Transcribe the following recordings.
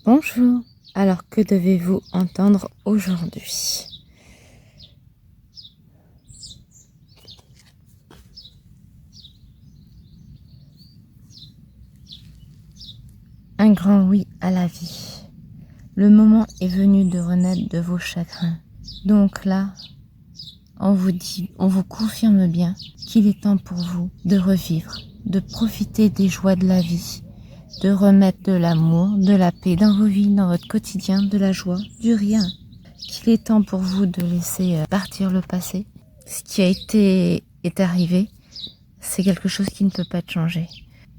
Bonjour, alors que devez-vous entendre aujourd'hui? Un grand oui à la vie. Le moment est venu de renaître de vos chagrins. Donc là, on vous confirme bien qu'il est temps pour vous de revivre, de profiter des joies de la vie, de remettre de l'amour, de la paix dans vos vies, dans votre quotidien, de la joie, du rien. Qu'il est temps pour vous de laisser partir le passé. Ce qui a été est arrivé, c'est quelque chose qui ne peut pas être changé.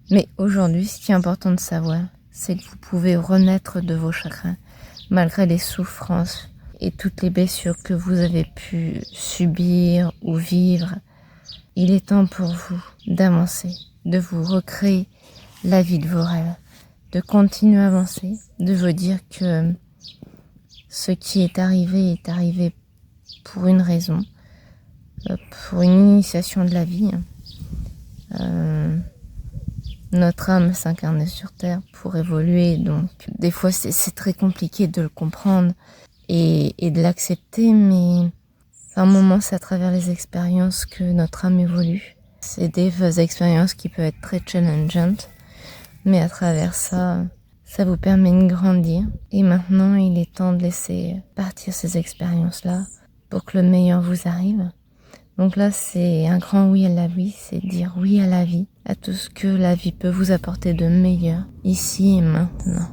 Mais aujourd'hui, ce qui est important de savoir, c'est que vous pouvez renaître de vos chagrins, malgré les souffrances et toutes les blessures que vous avez pu subir ou vivre. Il est temps pour vous d'avancer, de vous recréer la vie de vos rêves, de continuer à avancer, de vous dire que ce qui est arrivé pour une raison, pour une initiation de la vie. Notre âme s'incarne sur Terre pour évoluer, donc des fois c'est très compliqué de le comprendre et de l'accepter, mais par moments c'est à travers les expériences que notre âme évolue. C'est des expériences qui peuvent être très challengeantes, mais à travers ça vous permet de grandir. Et maintenant il est temps de laisser partir ces expériences-là pour que le meilleur vous arrive. Donc là, c'est un grand oui à la vie, c'est dire oui à la vie, à tout ce que la vie peut vous apporter de meilleur, ici et maintenant.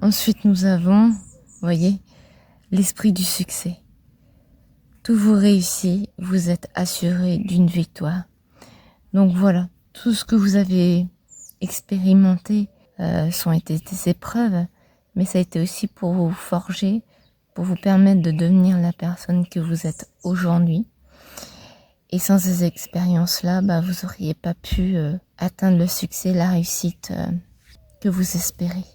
Ensuite, nous avons, voyez, l'esprit du succès. Tout vous réussit, vous êtes assuré d'une victoire. Donc voilà, tout ce que vous avez expérimenté sont été des épreuves, mais ça a été aussi pour vous forger, pour vous permettre de devenir la personne que vous êtes aujourd'hui. Et sans ces expériences-là, vous n'auriez pas pu atteindre le succès, la réussite que vous espérez.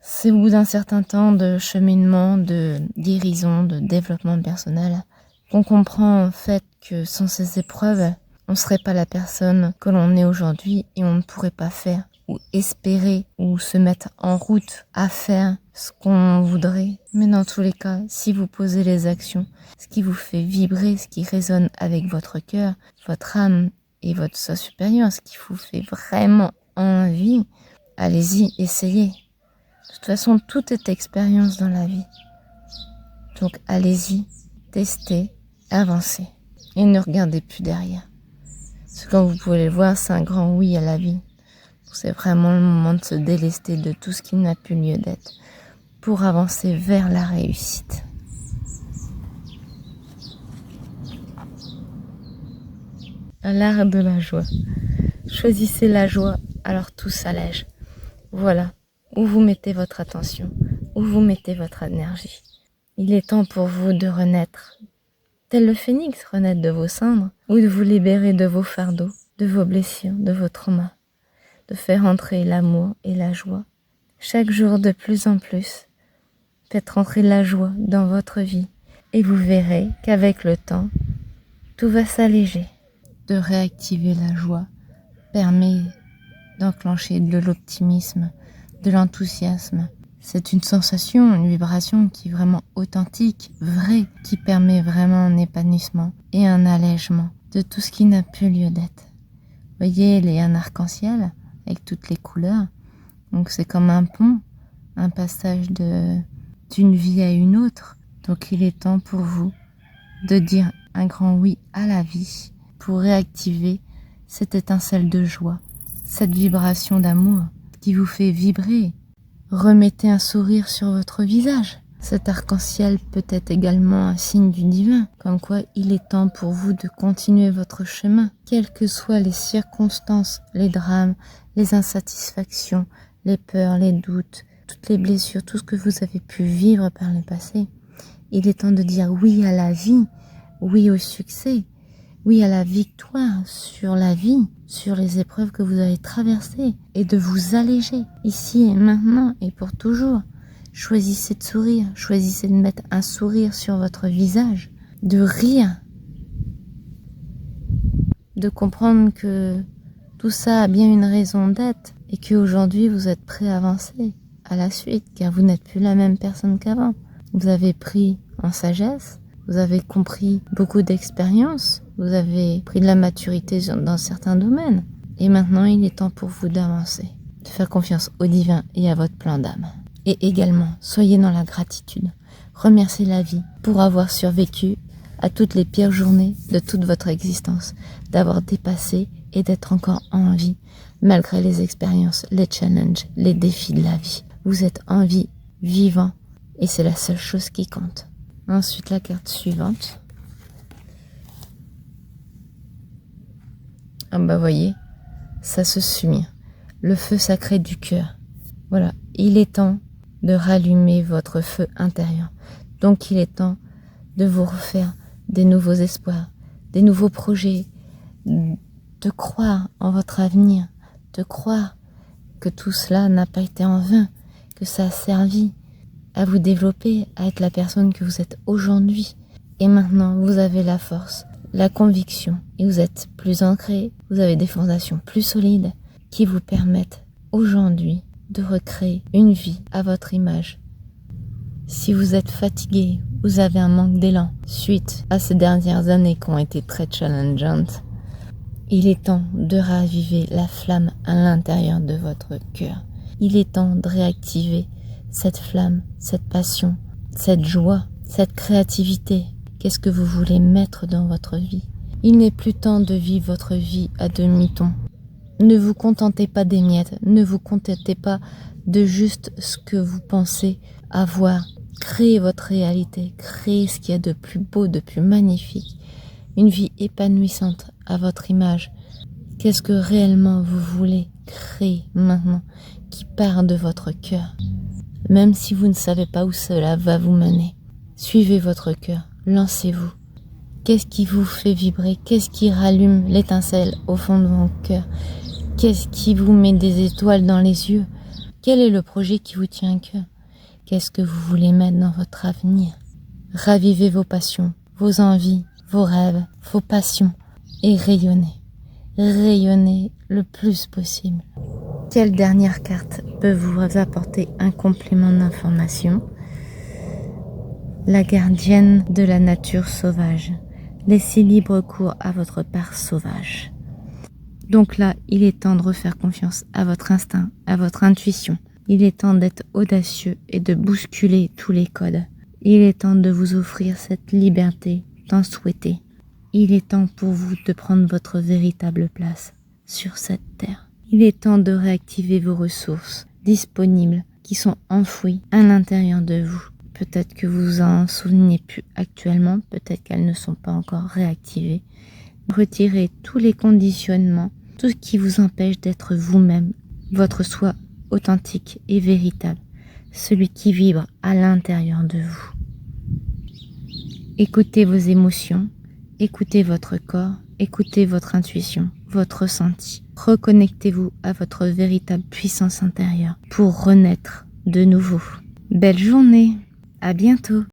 C'est au bout d'un certain temps de cheminement, de guérison, de développement personnel, qu'on comprend en fait que sans ces épreuves, on ne serait pas la personne que l'on est aujourd'hui et on ne pourrait pas faire ou espérer ou se mettre en route à faire ce qu'on voudrait. Mais dans tous les cas, si vous posez les actions, ce qui vous fait vibrer, ce qui résonne avec votre cœur, votre âme et votre soi supérieur, ce qui vous fait vraiment envie, allez-y, essayez. De toute façon, tout est expérience dans la vie. Donc allez-y, testez, avancez et ne regardez plus derrière. Parce que comme vous pouvez le voir, c'est un grand oui à la vie. C'est vraiment le moment de se délester de tout ce qui n'a plus lieu d'être pour avancer vers la réussite. L'art de la joie. Choisissez la joie, alors tout s'allège. Voilà, où vous mettez votre attention, où vous mettez votre énergie. Il est temps pour vous de renaître, tel le phénix renaître de vos cendres, ou de vous libérer de vos fardeaux, de vos blessures, de vos traumas. De faire entrer l'amour et la joie. Chaque jour de plus en plus, faites rentrer la joie dans votre vie et vous verrez qu'avec le temps, tout va s'alléger. De réactiver la joie permet d'enclencher de l'optimisme, de l'enthousiasme. C'est une sensation, une vibration qui est vraiment authentique, vraie, qui permet vraiment un épanouissement et un allègement de tout ce qui n'a plus lieu d'être. Voyez, il y a un arc-en-ciel avec toutes les couleurs. Donc c'est comme un pont, un passage d'une vie à une autre. Donc il est temps pour vous de dire un grand oui à la vie pour réactiver cette étincelle de joie, cette vibration d'amour qui vous fait vibrer. Remettez un sourire sur votre visage. Cet arc-en-ciel peut être également un signe du divin, comme quoi il est temps pour vous de continuer votre chemin, quelles que soient les circonstances, les drames, les insatisfactions, les peurs, les doutes, toutes les blessures, tout ce que vous avez pu vivre par le passé. Il est temps de dire oui à la vie, oui au succès, oui à la victoire sur la vie, sur les épreuves que vous avez traversées, et de vous alléger ici et maintenant et pour toujours. Choisissez de sourire, choisissez de mettre un sourire sur votre visage, de rire, de comprendre que tout ça a bien une raison d'être et qu'aujourd'hui vous êtes prêt à avancer à la suite, car vous n'êtes plus la même personne qu'avant. Vous avez pris en sagesse, vous avez compris beaucoup d'expériences, vous avez pris de la maturité dans certains domaines. Et maintenant, il est temps pour vous d'avancer, de faire confiance au divin et à votre plan d'âme. Et également, soyez dans la gratitude. Remerciez la vie pour avoir survécu à toutes les pires journées de toute votre existence, d'avoir dépassé et d'être encore en vie, malgré les expériences, les challenges, les défis de la vie. Vous êtes en vie, vivant, et c'est la seule chose qui compte. Ensuite, la carte suivante. Ah bah voyez, ça se suit. Le feu sacré du cœur. Voilà, il est temps de rallumer votre feu intérieur. Donc il est temps de vous refaire des nouveaux espoirs, des nouveaux projets, de croire en votre avenir, de croire que tout cela n'a pas été en vain, que ça a servi à vous développer, à être la personne que vous êtes aujourd'hui. Et maintenant, vous avez la force, la conviction, et vous êtes plus ancré, vous avez des fondations plus solides qui vous permettent aujourd'hui de recréer une vie à votre image. Si vous êtes fatigué, vous avez un manque d'élan suite à ces dernières années qui ont été très challengeantes, il est temps de raviver la flamme à l'intérieur de votre cœur. Il est temps de réactiver cette flamme, cette passion, cette joie, cette créativité. Qu'est-ce que vous voulez mettre dans votre vie? Il n'est plus temps de vivre votre vie à demi-ton. Ne vous contentez pas des miettes, ne vous contentez pas de juste ce que vous pensez avoir. Créez votre réalité, créez ce qu'il y a de plus beau, de plus magnifique. Une vie épanouissante à votre image. Qu'est-ce que réellement vous voulez créer maintenant qui part de votre cœur? Même si vous ne savez pas où cela va vous mener, suivez votre cœur, lancez-vous. Qu'est-ce qui vous fait vibrer? Qu'est-ce qui rallume l'étincelle au fond de votre cœur? Qu'est-ce qui vous met des étoiles dans les yeux? Quel est le projet qui vous tient à cœur? Qu'est-ce que vous voulez mettre dans votre avenir? Ravivez vos passions, vos envies, vos rêves, vos passions et rayonnez. Rayonnez le plus possible. Quelle dernière carte peut vous apporter un complément d'information? La gardienne de la nature sauvage. Laissez libre cours à votre part sauvage. Donc là, il est temps de refaire confiance à votre instinct, à votre intuition. Il est temps d'être audacieux et de bousculer tous les codes. Il est temps de vous offrir cette liberté tant souhaitée. Il est temps pour vous de prendre votre véritable place sur cette terre. Il est temps de réactiver vos ressources disponibles qui sont enfouies à l'intérieur de vous. Peut-être que vous vous en souvenez plus actuellement, peut-être qu'elles ne sont pas encore réactivées. Retirez tous les conditionnements, tout ce qui vous empêche d'être vous-même, votre soi authentique et véritable, celui qui vibre à l'intérieur de vous. Écoutez vos émotions, écoutez votre corps, écoutez votre intuition, votre ressenti. Reconnectez-vous à votre véritable puissance intérieure pour renaître de nouveau. Belle journée, à bientôt.